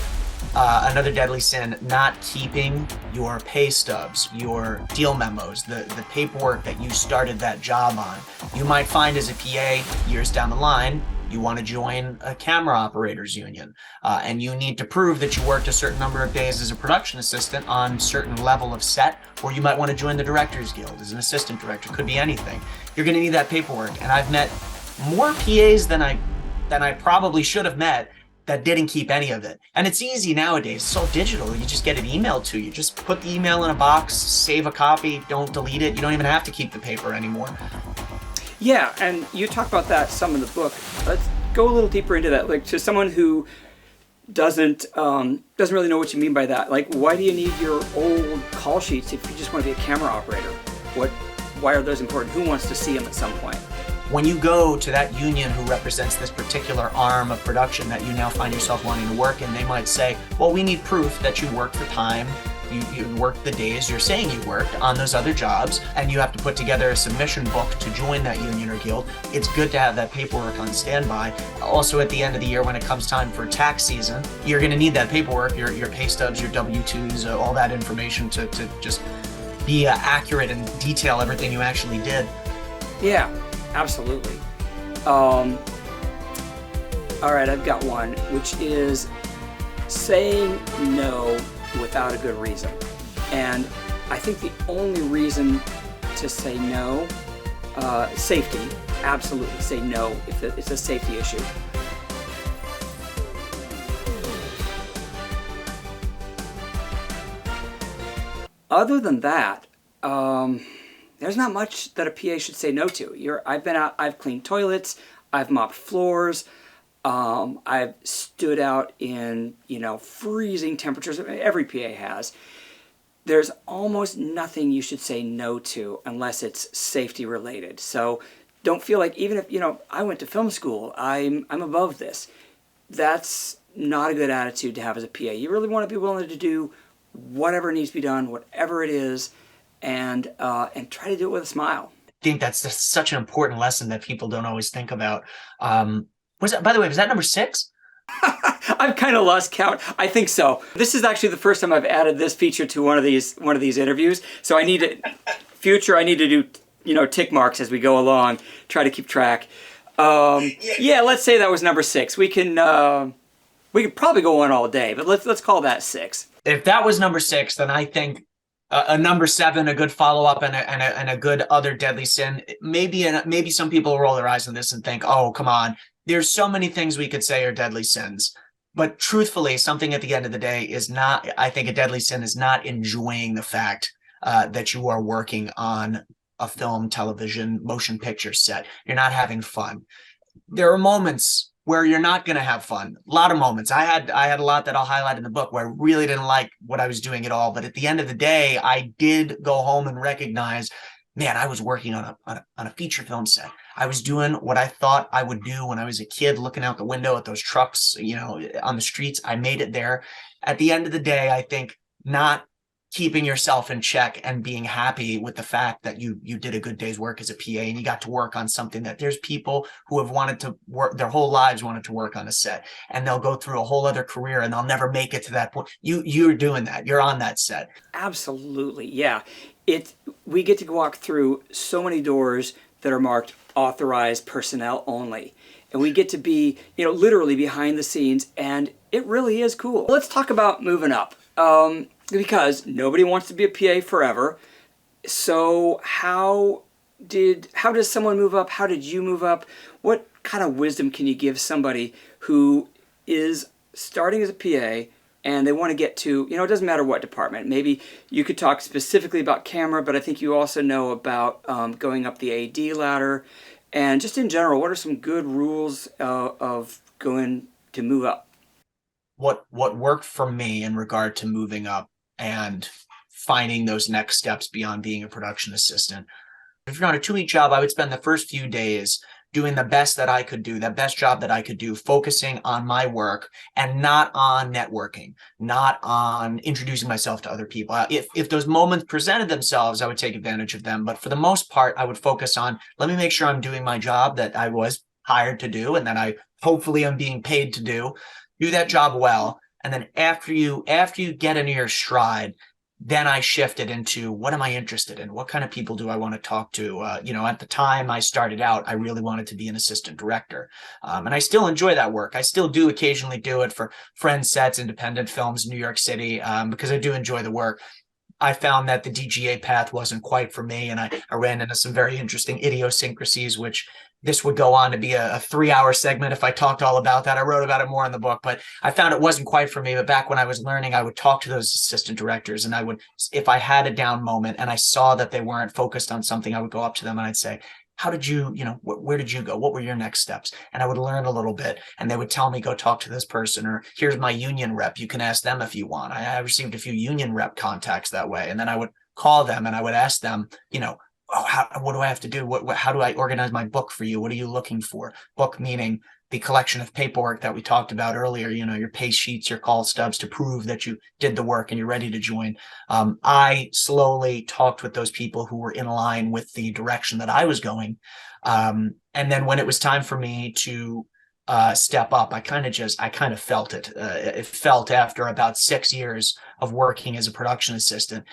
Speaker 1: Another deadly sin, not keeping your pay stubs, your deal memos, the paperwork that you started that job on. You might find as a PA years down the line, you want to join a camera operators union, and you need to prove that you worked a certain number of days as a production assistant on certain level of set, or you might want to join the Directors Guild as an assistant director. Could be anything. You're going to need that paperwork, and I've met more PAs than I probably should have met that didn't keep any of it. And it's easy nowadays. It's all digital. You just get it emailed to you. Just put the email in a box, save a copy, don't delete it. You don't even have to keep the paper anymore. Yeah, and you talk about that some in the book. Let's go a little deeper into that. Like, to someone who doesn't really know what you mean by that. Like, why do you need your old call sheets if you just want to be a camera operator? Why are those important? Who wants to see them at some point?
Speaker 2: When you go to that union who represents this particular arm of production that you now find yourself wanting to work in, they might say, well, we need proof that you worked the time, you worked the days you're saying you worked on those other jobs, and you have to put together a submission book to join that union or guild. It's good to have that paperwork on standby. Also, at the end of the year, when it comes time for tax season, you're going to need that paperwork, your pay stubs, your W-2s, all that information to just be accurate and detail everything you actually did.
Speaker 1: Yeah. Absolutely. All right, I've got one, which is saying no without a good reason. And I think the only reason to say no, safety, absolutely say no if it's a safety issue. Other than that, there's not much that a PA should say no to. I've been out, I've cleaned toilets, I've mopped floors, I've stood out in, freezing temperatures. Every PA has. There's almost nothing you should say no to unless it's safety related. So don't feel like, even if, I went to film school, I'm above this. That's not a good attitude to have as a PA. You really want to be willing to do whatever needs to be done, whatever it is, and try to do it with a smile.
Speaker 2: I think that's just such an important lesson that people don't always think about. Was that number 6?
Speaker 1: I've kind of lost count. I think so. This is actually the first time I've added this feature to one of these interviews. So I need to do tick marks as we go along, try to keep track. Yeah, let's say that was number 6. We could probably go on all day, but let's call that 6.
Speaker 2: If that was number 6, then I think a number 7, a good follow-up, and a good other deadly sin. Maybe some people roll their eyes on this and think, oh, come on. There's so many things we could say are deadly sins. But truthfully, something at the end of the day is not, I think a deadly sin is not enjoying the fact that you are working on a film, television, motion picture set. You're not having fun. There are moments where you're not going to have fun. A lot of moments. I had a lot that I'll highlight in the book where I really didn't like what I was doing at all. But at the end of the day, I did go home and recognize, man, I was working on a feature film set. I was doing what I thought I would do when I was a kid, looking out the window at those trucks, on the streets. I made it there. At the end of the day, I think not keeping yourself in check and being happy with the fact that you did a good day's work as a PA and you got to work on something that there's people who have wanted to work their whole lives, wanted to work on a set, and they'll go through a whole other career and they'll never make it to that point. You're doing that. You're on that set.
Speaker 1: Absolutely. Yeah. We get to walk through so many doors that are marked authorized personnel only. And we get to be, literally behind the scenes, and it really is cool. Let's talk about moving up. Because nobody wants to be a PA forever. So how does someone move up? How did you move up? What kind of wisdom can you give somebody who is starting as a PA and they want to get to, it doesn't matter what department. Maybe you could talk specifically about camera, but I think you also know about going up the AD ladder. And just in general, what are some good rules of going to move up?
Speaker 2: What worked for me in regard to moving up and finding those next steps beyond being a production assistant. If you're on a 2-week job, I would spend the first few days doing the best that I could do, the best job that I could do, focusing on my work and not on networking, not on introducing myself to other people. If those moments presented themselves, I would take advantage of them. But for the most part, I would focus on, let me make sure I'm doing my job that I was hired to do and that I hopefully am being paid to do that job well. And then after you get into your stride, then I shifted into what am I interested in? What kind of people do I want to talk to? At the time I started out, I really wanted to be an assistant director. And I still enjoy that work. I still do occasionally do it for friends sets, independent films, New York City, because I do enjoy the work. I found that the DGA path wasn't quite for me. And I ran into some very interesting idiosyncrasies, which this would go on to be a 3-hour segment if I talked all about that. I wrote about it more in the book, but I found it wasn't quite for me. But back when I was learning, I would talk to those assistant directors, and if I had a down moment and I saw that they weren't focused on something, I would go up to them and I'd say, how did you, where did you go? What were your next steps? And I would learn a little bit, and they would tell me, go talk to this person, or here's my union rep. You can ask them if you want. I received a few union rep contacts that way. And then I would call them and I would ask them, oh, what do I have to do? How do I organize my book for you? What are you looking for? Book meaning the collection of paperwork that we talked about earlier, your pay sheets, your call stubs to prove that you did the work and you're ready to join. I slowly talked with those people who were in line with the direction that I was going. And then when it was time for me to step up, I kind of felt it. It felt after about 6 years of working as a production assistant.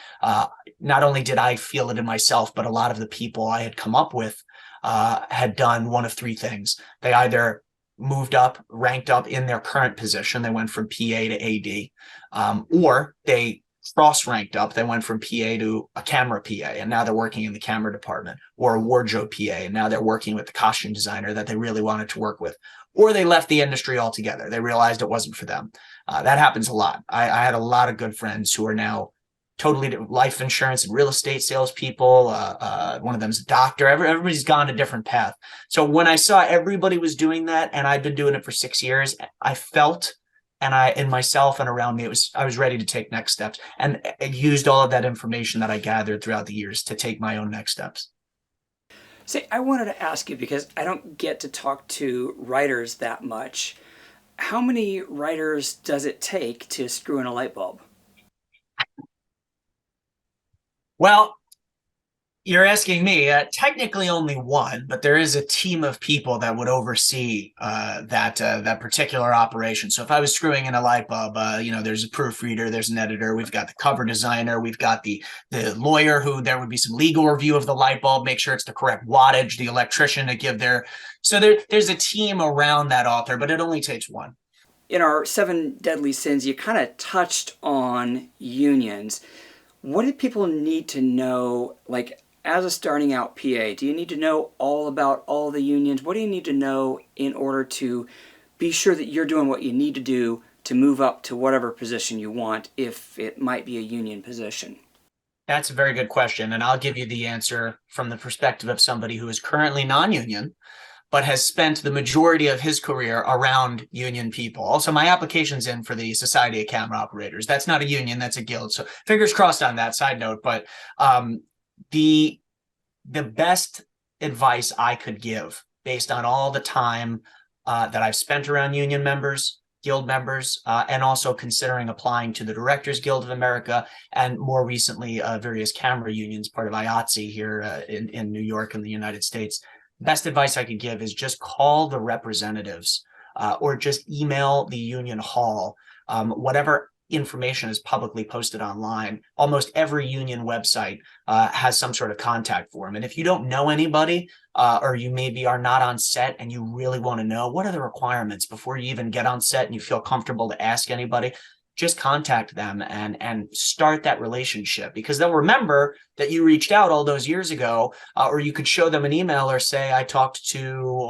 Speaker 2: Not only did I feel it in myself, but a lot of the people I had come up with had done one of three things. They either moved up, ranked up in their current position. They went from PA to AD, or they cross-ranked up. They went from PA to a camera PA, and now they're working in the camera department, or a wardrobe PA, and now they're working with the costume designer that they really wanted to work with. Or they left the industry altogether. They realized it wasn't for them. That happens a lot. I had a lot of good friends who are now totally life insurance and real estate salespeople. One of them's a doctor. Everybody's gone a different path. So when I saw everybody was doing that, and I'd been doing it for 6 years, I felt, and in myself and around me, I was ready to take next steps, and I used all of that information that I gathered throughout the years to take my own next steps.
Speaker 1: Say, I wanted to ask you, because I don't get to talk to writers that much. How many writers does it take to screw in a light bulb?
Speaker 2: Well, you're asking me. Technically, only one, but there is a team of people that would oversee that particular operation. So if I was screwing in a light bulb, there's a proofreader, there's an editor, we've got the cover designer, we've got the lawyer who there would be some legal review of the light bulb, make sure it's the correct wattage, the electrician to give their. So there's a team around that author, but it only takes one.
Speaker 1: In our 7 Deadly Sins, you kind of touched on unions. What do people need to know, like, as a starting out PA? Do you need to know all about all the unions? What do you need to know in order to be sure that you're doing what you need to do to move up to whatever position you want, if it might be a union position?
Speaker 2: That's a very good question, and I'll give you the answer from the perspective of somebody who is currently non-union, but has spent the majority of his career around union people. Also, my application's in for the Society of Camera Operators. That's not a union, that's a guild. So fingers crossed on that side note. But the best advice I could give, based on all the time that I've spent around union members, guild members, and also considering applying to the Directors Guild of America, and more recently, various camera unions, part of IATSE here in New York and the United States. Best advice I could give is just call the representatives, or just email the union hall. Whatever information is publicly posted online, almost every union website has some sort of contact form. And if you don't know anybody, or you maybe are not on set and you really want to know what are the requirements before you even get on set and you feel comfortable to ask anybody, just contact them and start that relationship, because they'll remember that you reached out all those years ago, or you could show them an email or say, I talked to,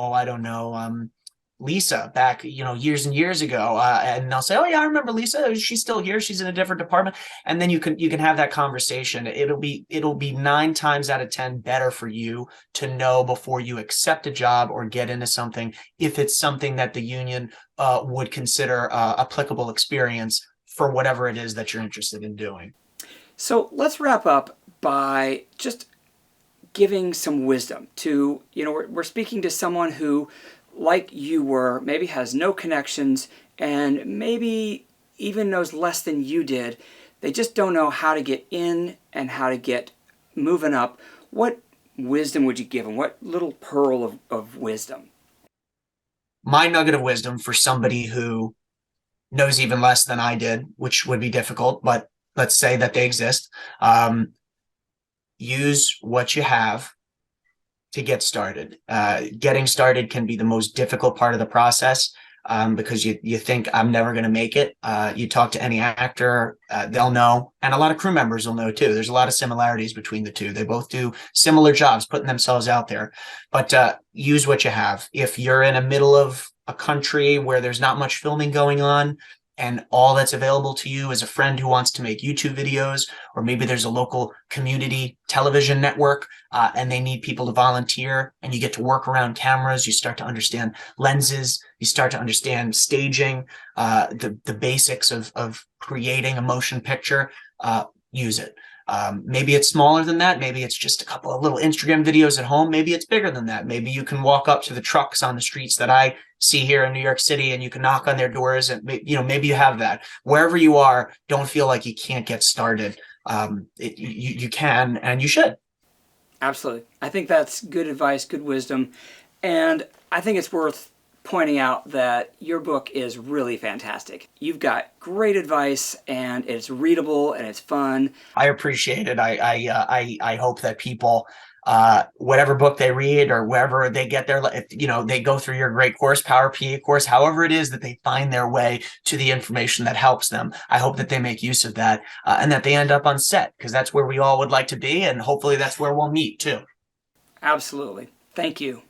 Speaker 2: Lisa back, years and years ago. And they'll say, oh yeah, I remember Lisa. She's still here. She's in a different department. And then you can have that conversation. It'll be 9 times out of 10 better for you to know before you accept a job or get into something, if it's something that the union would consider applicable experience for whatever it is that you're interested in doing.
Speaker 1: So let's wrap up by just giving some wisdom to, we're speaking to someone who, like you were, maybe has no connections and maybe even knows less than you did. They just don't know how to get in and how to get moving up. What wisdom would you give them? What little pearl of wisdom?
Speaker 2: My nugget of wisdom for somebody who knows even less than I did, which would be difficult, but let's say that they exist. Use what you have to get started. Getting started can be the most difficult part of the process, because you think, I'm never going to make it. You talk to any actor, they'll know, and a lot of crew members will know too. There's a lot of similarities between the two. They both do similar jobs, putting themselves out there, but use what you have. If you're in the middle of a country where there's not much filming going on, and all that's available to you is a friend who wants to make YouTube videos, or maybe there's a local community television network and they need people to volunteer, and you get to work around cameras, you start to understand lenses, you start to understand staging, the basics of creating a motion picture, use it. Maybe it's smaller than that. Maybe it's just a couple of little Instagram videos at home. Maybe it's bigger than that. Maybe you can walk up to the trucks on the streets that I see here in New York City and you can knock on their doors, and maybe you have that. Wherever you are, don't feel like you can't get started. You can and you should.
Speaker 1: Absolutely. I think that's good advice, good wisdom. And I think it's worth pointing out that your book is really fantastic. You've got great advice, and it's readable and it's fun.
Speaker 2: I appreciate it. I hope that people, whatever book they read or wherever they get their, they go through your great course, Power P.A. course, however it is that they find their way to the information that helps them. I hope that they make use of that and that they end up on set, because that's where we all would like to be. And hopefully that's where we'll meet too.
Speaker 1: Absolutely. Thank you.